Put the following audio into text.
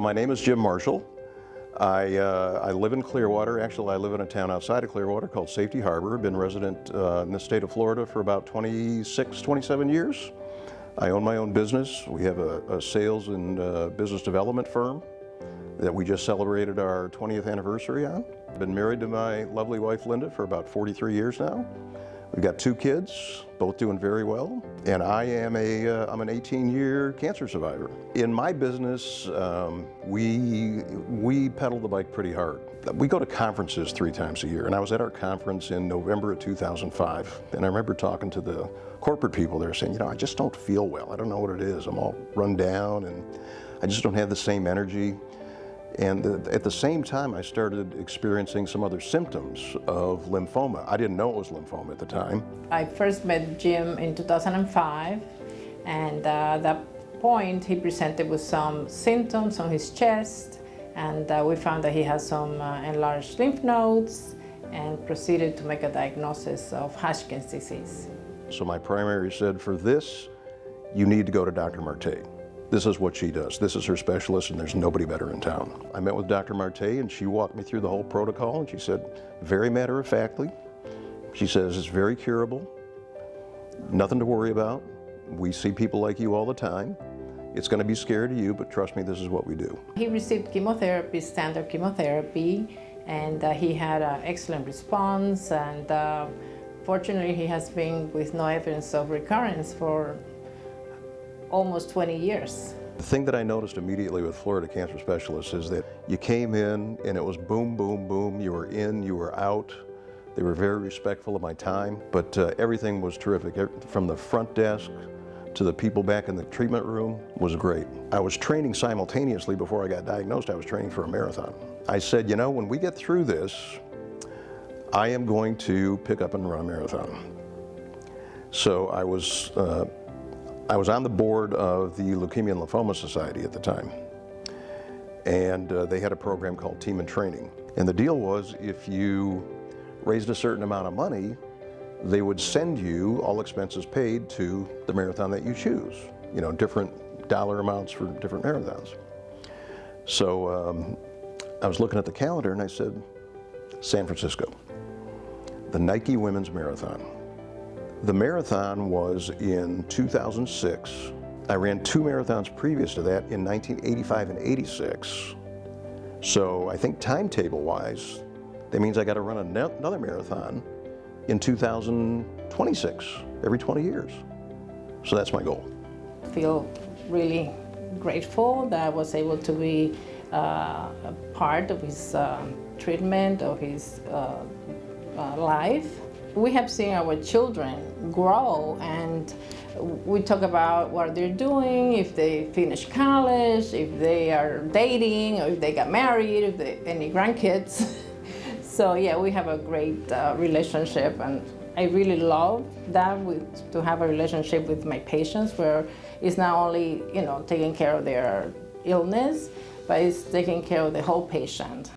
My name is Jim Marshall. I live in Clearwater. Actually, I live in a town outside of Clearwater called Safety Harbor. I've been resident in the state of Florida for about 26, 27 years. I own my own business. We have a sales and business development firm that we just celebrated our 20th anniversary on. I've been married to my lovely wife Linda for about 43 years now. We've got 2 kids, both doing very well, and I'm an 18-year cancer survivor. In my business, we pedal the bike pretty hard. We go to conferences 3 times a year, and I was at our conference in November of 2005, and I remember talking to the corporate people there saying, I just don't feel well. I don't know what it is. I'm all run down, and I just don't have the same energy. And at the same time, I started experiencing some other symptoms of lymphoma. I didn't know it was lymphoma at the time. I first met Jim in 2005, and at that point, he presented with some symptoms on his chest, and we found that he had some enlarged lymph nodes, and proceeded to make a diagnosis of Hodgkin's disease. So my primary said, for this, you need to go to Dr. Marte. This is what she does. This is her specialist, and there's nobody better in town. I met with Dr. Marte, and she walked me through the whole protocol, and she said, very matter-of-factly, she says, it's very curable, nothing to worry about. We see people like you all the time. It's going to be scary to you, but trust me, this is what we do. He received chemotherapy, standard chemotherapy, and he had an excellent response, and fortunately, he has been with no evidence of recurrence for almost 20 years. The thing that I noticed immediately with Florida cancer specialists is that you came in and it was boom, boom, boom. You were in, you were out. They were very respectful of my time, but everything was terrific. From the front desk to the people back in the treatment room was great. I was training simultaneously before I got diagnosed. I was training for a marathon. I said, when we get through this, I am going to pick up and run a marathon. So I was on the board of the Leukemia and Lymphoma Society at the time, and they had a program called Team in Training. And the deal was, if you raised a certain amount of money, they would send you, all expenses paid, to the marathon that you choose. Different dollar amounts for different marathons. So I was looking at the calendar and I said, San Francisco, the Nike Women's Marathon. The marathon was in 2006. I ran 2 marathons previous to that in 1985 and 86. So I think timetable-wise, that means I got to run another marathon in 2026, every 20 years. So that's my goal. I feel really grateful that I was able to be a part of his treatment, of his life. We have seen our children grow, and we talk about what they're doing, if they finish college, if they are dating, or if they got married, if they any grandkids. So yeah, we have a great relationship, and I really love that, to have a relationship with my patients where it's not only taking care of their illness, but it's taking care of the whole patient.